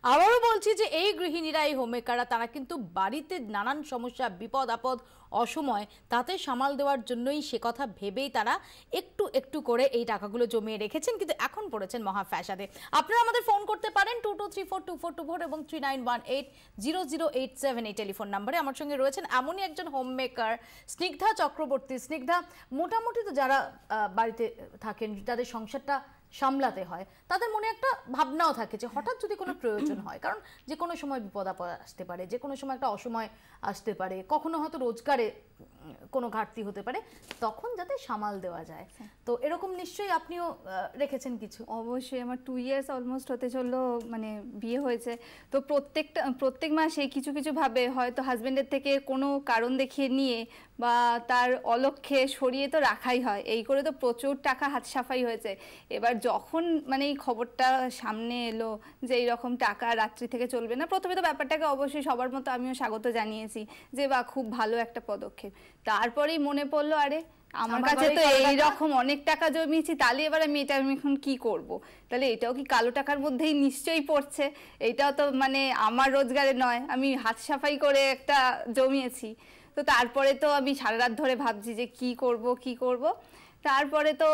আবারও বলছি যে এই গৃহিণীরা, এই হোমমেকাররা, তারা কিন্তু বাড়িতে নানান সমস্যা, বিপদ আপদ, অসময় তাতে সামাল দেওয়ার জন্যই, সে কথা ভেবেই তারা একটু একটু করে এই টাকাগুলো জমিয়ে রেখেছেন, কিন্তু এখন পড়েছেন মহা ফ্যাসাদে। আপনারা আমাদের ফোন করতে পারেন 22342424 এবং 39180087 এই টেলিফোন নাম্বারে। আমার সঙ্গে রয়েছেন এমনই একজন হোমমেকার, স্নিগ্ধা চক্রবর্তী। স্নিগ্ধা, মোটামুটি তো যারা বাড়িতে থাকেন, যাদের সংসারটা সামলাতে হয়, তাদের মনে একটা ভাবনাও থাকে যে হঠাৎ যদি কোনো প্রয়োজন হয়, কারণ যে কোনো সময় বিপদ আপদ আসতে পারে, যে কোনো সময় একটা অসময় আসতে পারে, কখনো হয়তো রোজগারে কোনো ঘাটতি হতে পারে, তখন যাতে সামাল দেওয়া যায়। তো এরকম নিশ্চয়ই আপনিও রেখেছেন কিছু। অবশ্যই, আমার 2 ইয়ার্স অলমোস্ট হতে চললো, মানে বিয়ে হয়েছে। তো প্রত্যেক মাসে কিছু কিছু ভাবে হয়তো হাজবেন্ডের থেকে কোনো কারণ দেখিয়ে নিয়ে বা তার অলক্ষ্যে সরিয়ে তো রাখাই হয়। এই করে তো প্রচুর টাকা হাত সাফাই হয়েছে। এবার যখন মানে এই খবরটা সামনে এলো যে এইরকম টাকা রাত্রি থেকে চলবে না, প্রথমে তো ব্যাপারটাকে অবশ্যই সবার মতো আমিও স্বাগত জানিয়েছি যে বা খুব ভালো একটা পদক্ষেপ। তারপরেই মনে পড়লো, আরে আমার কাছে তো এইরকম অনেক টাকা জমিয়েছি, তাহলে এবার আমি এখন কি করব? তাহলে এটাও কি কালো টাকার মধ্যেই নিশ্চয়ই পড়ছে। এইটাও তো মানে আমার রোজগারে নয়, আমি হাত সাফাই করে একটা জমিয়েছি। তো তারপরে তো আমি সারা রাত ধরে ভাবছি যে কি করব। তারপরে তো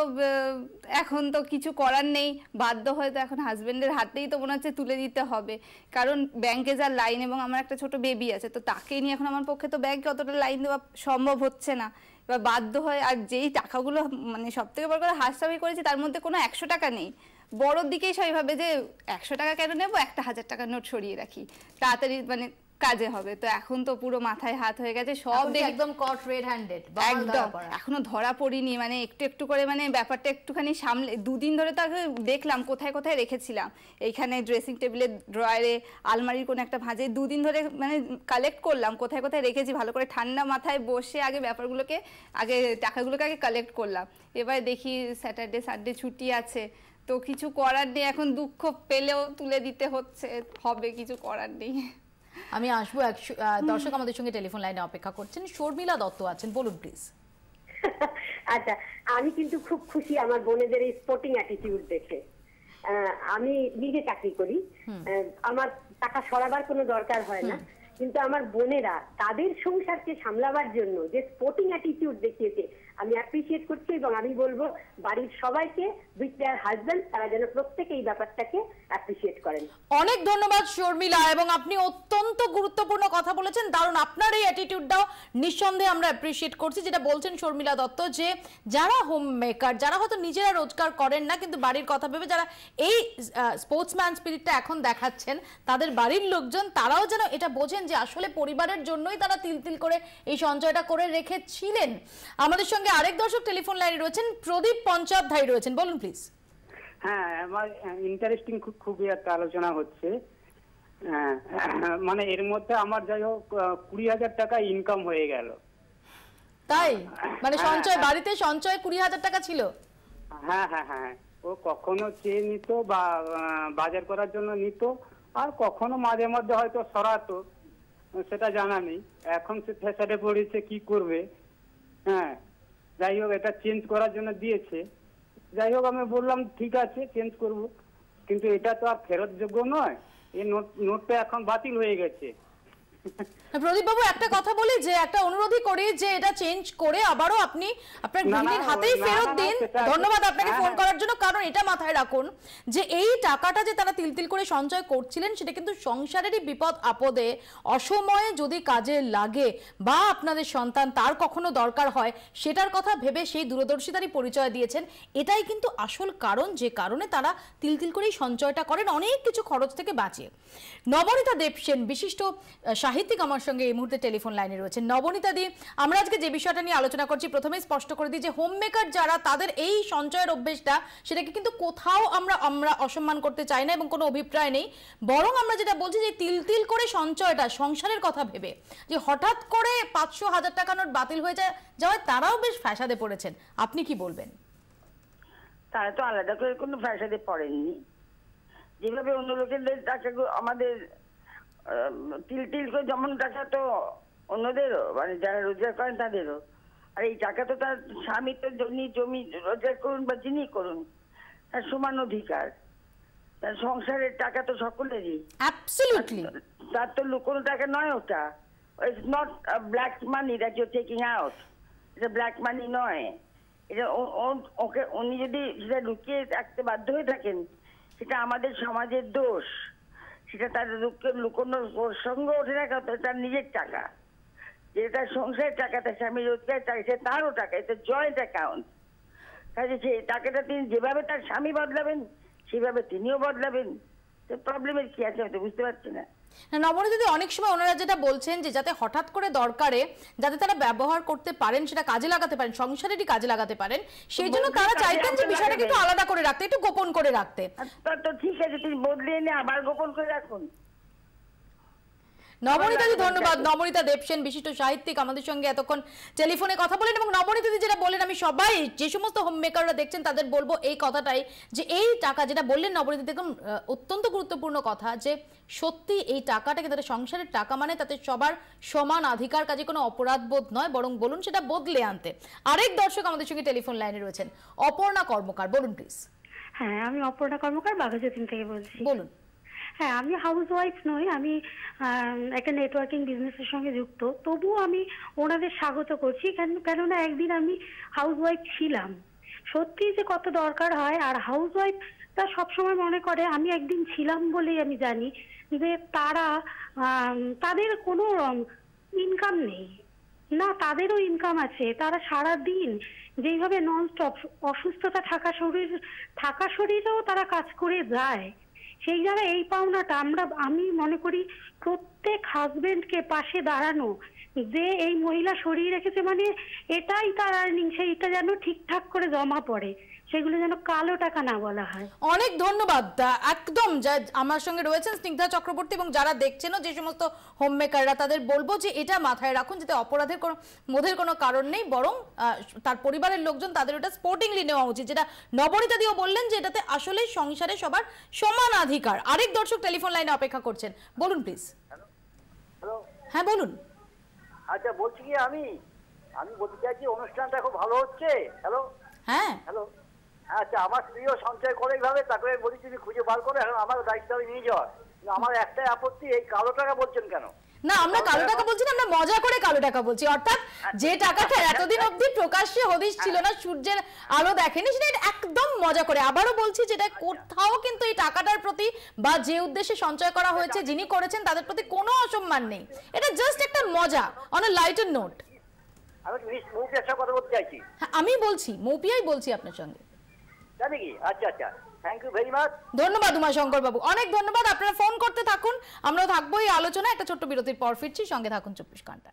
এখন তো কিছু করার নেই, বাধ্য হয়ে তো এখন হাজবেন্ডের হাতেই তো মনে হচ্ছে তুলে দিতে হবে। কারণ ব্যাংকে যার লাইন, এবং আমার একটা ছোট বেবি আছে, তো তাকে নিয়ে এখন আমার পক্ষে তো ব্যাংকে অতটা লাইন দেওয়া সম্ভব হচ্ছে না। এবার বাধ্য হয়, আর যেই টাকাগুলো মানে সব থেকে বড় করে হাত সাফাই করেছি, তার মধ্যে কোনো 100 টাকা নেই। বড়োর দিকেই সবাই ভাবে যে 100 টাকা কেন নেবো, একটা 1000 টাকার নোট সরিয়ে রাখি, তাড়াতাড়ি মানে কাজে হবে। তো এখন তো পুরো মাথায় হাত হয়ে গেছে, সব একদম কট রেড হ্যান্ডেড, একদম এখনো ধরা পড়িনি। মানে একটু একটু করে মানে ব্যাপারটা একটুখানি সামলে, 2 দিন ধরে তো আগে দেখলাম কোথায় কোথায় রেখেছিলাম, এইখানে ড্রেসিং টেবিলের ড্রয়ারে, আলমারির কোনো একটা ভাঁজে, 2 দিন ধরে মানে কালেক্ট করলাম কোথায় কোথায় রেখেছি, ভালো করে ঠান্ডা মাথায় বসে আগে ব্যাপারগুলোকে, আগে টাকাগুলোকে আগে কালেক্ট করলাম। এবার দেখি স্যাটারডে সানডে ছুটি আছে, তো কিছু করার নেই, এখন দুঃখ পেলেও তুলে দিতে হচ্ছে, হবে কিছু করার নেই। আমি আসবো, দর্শক আমাদের সঙ্গে টেলিফোন লাইনে অপেক্ষা করছেন, শর্মিলা দত্ত আছেন, বলুন প্লিজ। আচ্ছা, আমি কিন্তু খুব খুশি আমার বোনেদের এই স্পোর্টিং অ্যাটিটিউড দেখে। আমি নিজে চাকরি করি, আমার টাকা সরাবার কোনো দরকার হয় না, কিন্তু আমার বোনেরা তাদের সংসারকে সামলাবার জন্য যে স্পোর্টিং অ্যাটিটিউড দেখিয়েছে, আমি অ্যাপ্রিসিয়েট করছি। এবং আমি বলবো বাড়ির সবাইকে, উইথ দেয়ার হাজবেন্ড, তারা যেন প্রত্যেকে এই ব্যাপারটাকে অ্যাপ্রিসিয়েট করেন। অনেক ধন্যবাদ শর্মিলা, এবং আপনি অত্যন্ত গুরুত্বপূর্ণ কথা বলেছেন, দারুণ। আপনার এই অ্যাটিটিউডটাও নিঃসন্দেহে আমরা অ্যাপ্রিসিয়েট করছি, যেটা বলছেন শর্মিলা দত্ত, যে যারা হোম মেকার, যারা হয়তো নিজেরা রোজগার করেন না, কিন্তু বাড়ির কথা ভেবে যারা এই স্পোর্টসম্যান স্পিরিটটা এখন দেখাচ্ছেন, তাদের বাড়ির লোকজন তারাও যেন এটা বোঝেন যে আসলে পরিবারের জন্যই তারা তিল তিল করে এই সঞ্চয়টা করে রেখেছিলেন। আমাদের সঙ্গে আরেক দর্শক টেলিফোন লাইনে রয়েছেন, প্রদীপ পঞ্চায়েত রয়েছেন, বলুন প্লিজ। হ্যাঁ, আমার ইন্টারেস্টিং খুবই একটা আলোচনা হচ্ছে। মানে এর মধ্যে আমার যাই হোক 20,000 টাকা ইনকাম হয়ে গেল। তাই? মানে সঞ্চয়, বাড়িতে সঞ্চয় 20,000 টাকা ছিল? হ্যাঁ হ্যাঁ হ্যাঁ, ও কখনো চেয়ে নিত বা বাজার করার জন্য নিত, আর কখনো মাঝে মধ্যে হয়তো সরাতো, সেটা জানা নেই। এখন সে ফ্যাসাদে পড়েছে, কি করবে। হ্যাঁ, যাই হোক এটা চেঞ্জ করার জন্য দিয়েছে। যাই হোক আমি বললাম ঠিক আছে চেঞ্জ করব, কিন্তু এটা তো আর ফেরত যোগ্য নয়, এই নোটটা এখন বাতিল হয়ে গেছে। প্রদীপ বাবু, একটা কথা বলি, যে একটা অনুরোধই করি যে এটা চেঞ্জ করে আবারও আপনি আপনার গৃহিণীর হাতেই ফেরত দিন। ধন্যবাদ আপনাকে ফোন করার জন্য, কারণ এটা মাথায় রাখুন যে এই টাকাটা যে তারা তিল তিল করে সঞ্চয় করছিলেন, সেটা কিন্তু সংসারেরই বিপদ আপদে, অসময়ে যদি কাজে লাগে বা আপনাদের সন্তান তার কখনো দরকার হয়, সেটার কথা ভেবে সেই দূরদর্শিতারই পরিচয় দিয়েছেন। এটাই কিন্তু আসল কারণ, যে কারণে তারা তিল তিল করেই সঞ্চয়টা করেন, অনেক কিছু খরচ থেকে বাঁচিয়ে। নবনীতা দেবসেন, বিশিষ্ট সাহিত্যিক, আমার সঙ্গে এই মুহূর্তে টেলিফোন লাইনে রয়েছে। নবনীতা দি, আমরা আজকে যে বিষয়টা নিয়ে আলোচনা করছি, প্রথমেই স্পষ্ট করে দিই যে হোম মেকার যারা, তাদের এই সঞ্চয়ের অভ্যেসটা, সেটাকে কিন্তু কোথাও আমরা অসম্মান করতে চাই না এবং কোনো অভিপ্রায় নেই। বরং আমরা যেটা বলছি যে তিল তিল করে সঞ্চয়টা সংসারের কথা ভেবে, যে হঠাৎ করে 500,000 টাকা নোট বাতিল হয়ে যাওয়ায় তারাও বেশ ফ্যাসাদে পড়েছেন। আপনি কি বলবেন? তারা তো আলাদা করে কোনো ফ্যাসাদে পড়েননি, যেভাবে অন্য লোকেদের টাকা আমাদের তিল তিল করে যেমন টাকা, তো অন্যদেরও, মানে যারা রোজগার করেন তাদেরও। আর এই টাকা তো তার স্বামী তো জমি রোজগার করুন বা যিনি করুন, তার সমান অধিকার। তার সংসারের টাকা তো সকলেরই, অ্যাবসলিউটলি। তার তো লুকোনো টাকা নয় ওটা। It's not black money that you taking out, এটা ব্ল্যাক মানি নয়। এটা ওকে উনি যদি সেটা লুকিয়ে রাখতে বাধ্য হয়ে থাকেন, সেটা আমাদের সমাজের দোষ। সেটা তার লুকোনোর প্রসঙ্গ ওঠে না, তার নিজের টাকা, যেটা তার সংসারের টাকা, তার স্বামী রোজগারের টাকা, সে তারও টাকা, এটা জয়েন্ট অ্যাকাউন্ট। কাজে সেই টাকাটা তিনি যেভাবে তার স্বামী বদলাবেন সেভাবে তিনিও বদলাবেন। প্রবলেমের কি আছে আমি তো বুঝতে পারছি না। নবনী দিদি, অনেক সময় ওনারা যেটা বলছেন যে যাতে হঠাৎ করে দরকারে যাতে তারা ব্যবহার করতে পারেন, সেটা কাজে লাগাতে পারেন, সংসারেরই কাজে লাগাতে পারেন, সেই জন্য তারা চাইতেন যে বিষয়টাকে একটু আলাদা করে রাখতে, একটু গোপন করে রাখতে। তো ঠিক আছে, তুমি বদলে এনে আবার গোপন করে রাখুন। নবনীতাদি ধন্যবাদ। নবনীতা দেবসেন বিশিষ্ট সাহিত্যিক আমাদের সঙ্গে এতক্ষণ টেলিফোনে কথা বলেন। এবং নবনীতাদি যেটা বললেন, আমি সবাই যে সমস্ত হোম মেকাররা দেখছেন তাদের বলবো এই কথাটাই, যে এই টাকা যেটা বললেন নবনীতা দেখুন অত্যন্ত গুরুত্বপূর্ণ কথা, যে সত্যি এই টাকাটাকে তাদের সংসারের টাকা মানে তাতে সবার সমান অধিকার, কাজে কোনো অপরাধ বোধ নয়, বরং বলুন সেটা বদলে আনতে। আরেক দর্শক আমাদের সঙ্গে টেলিফোন লাইনে রয়েছেন, অপর্ণা কর্মকার, বলুন প্লিজ। হ্যাঁ, আমি অপর্ণা কর্মকার বাঘাযতীন থেকে বলছি। বলুন। হ্যাঁ, আমি হাউস ওয়াইফ নই, আমি একটা নেটওয়ার্কিং বিজনেসের সঙ্গে যুক্ত। তবুও আমি ওনাদের স্বাগত করছি, কেননা একদিন আমি হাউস ওয়াইফ ছিলাম। সত্যি যে কত দরকার হয়, আর হাউস ওয়াইফ তা সবসময় মনে করে, আমি একদিন ছিলাম বলেই আমি জানি যে তারা তাদের কোনো ইনকাম নেই না, তাদেরও ইনকাম আছে। তারা সারা দিন যেইভাবে নন স্টপ অসুস্থতা থাকা শরীরেও তারা কাজ করে যায়, সেই জায়গায় এই পাওনাটা আমি মনে করি প্রত্যেক হাজবেন্ডকে পাশে দাঁড়ানো, যে এই মহিলা সরিয়ে রেখেছে মানে এটাই তার আর্নিং, সেইটা যেন ঠিকঠাক করে জমা পড়ে, সেগুলো যেন কালো টাকা না বলা হয়। অনেক ধন্যবাদ। একদম যা আমার সঙ্গে রয়েছেন স্নিগ্ধা চক্রবর্তী, এবং যারা দেখছেনও যে সমস্ত হোম মেকাররা, তাদের বলবো যে এটা মাথায় রাখুন, যাতে অপরাধের মধ্যে কোনো কারণ নেই, বরং তার পরিবারের লোকজন তাদের ওটা স্পোর্টিংলি নেওয়া উচিত, যেটা নবনীতা দিও বললেন যে এটাতে আসলে সংসারে সবার সমান অধিকার। আরেক দর্শক টেলিফোন লাইনে অপেক্ষা করছেন, বলুন প্লিজ। হ্যালো, হ্যাঁ বলুন। আচ্ছা বলছি কি, আমি বলতে চাইছি অনুষ্ঠানটা খুব ভালো হচ্ছে। হ্যালো হ্যাঁ হ্যালো, আচ্ছা আমার স্ত্রীও সঞ্চয় করে এইভাবে, তাকে বলি তুমি খুঁজে বার করে, এখন আমার দায়িত্ব আমি নিয়ে যাওয়ার। আমার একটাই আপত্তি, এই কালো টাকা বলছেন কেন? না, আমরা কালো টাকা বলছি না, আমরা মজা করে কালো টাকা বলছি। অর্থাৎ যে টাকাটা এতদিন অবধি প্রকাশ্যে হদিশ ছিল না, সূর্যের আলো দেখেনি, সেটা একদম মজা করে। আবারও বলছি, যেটা কোথাও কিন্তু এই টাকাটার প্রতি বা যে উদ্দেশ্যে সঞ্চয় করা হয়েছে, যিনি করেছেন তাদের প্রতি কোনো অসম্মান নেই। এটা জাস্ট একটা মজা, অন আ লাইটার নোট। আমি মৌপিয়ার সাথে কথা বলতে চাইছি। হ্যাঁ, আমি বলছি, মৌপিয়াই বলছি আপনার সঙ্গে। জানি কি? আচ্ছা আচ্ছা, থ্যাংক ইউ ভেরি মাচ। ধন্যবাদ উমাশঙ্কর বাবু, অনেক ধন্যবাদ। আপনারা ফোন করতে থাকুন, আমরাও থাকবো এই আলোচনা। একটা ছোট্ট বিরতির পর ফিরছি, সঙ্গে থাকুন 24 ঘন্টা।